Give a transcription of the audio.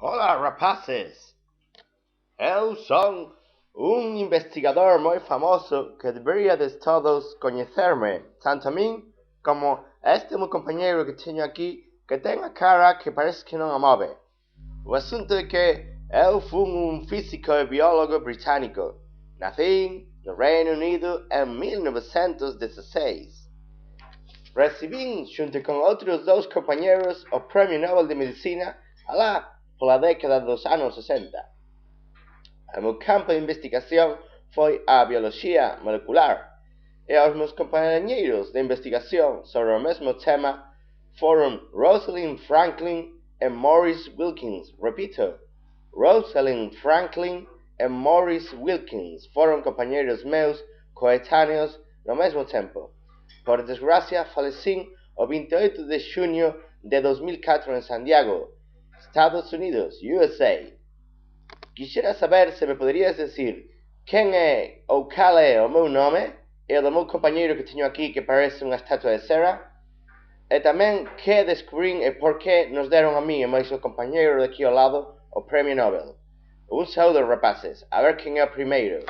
Olá, rapazes! Eu sou um investigador muito famoso que deveria de todos conhecer-me, tanto a mim como este meu companheiro que tenho aqui, que tem a cara que parece que não a move. O assunto é que eu fui um físico e biólogo britânico. Nasci no Reino Unido em 1916. Recebi, junto com outros dois companheiros, o Prêmio Nobel de Medicina lá pela década dos anos 60. O meu campo de investigação foi a biologia molecular, e os meus companheiros de investigação sobre o mesmo tema foram Rosalind Franklin e Maurice Wilkins. Repito, Rosalind Franklin e Maurice Wilkins foram companheiros meus coetâneos no mesmo tempo. Por desgracia, faleci o 28 de junho de 2004 em San Diego, Estados Unidos, USA. Quisiera saber se me poderias dizer quem é ou qual é o meu nome e o do meu companheiro que tenho aqui que parece uma estátua de cera, e também que descobri e por que nos deram a mim e mais o companheiro daqui ao lado o Prêmio Nobel. Um saúdo, rapazes, a ver quem é o primeiro.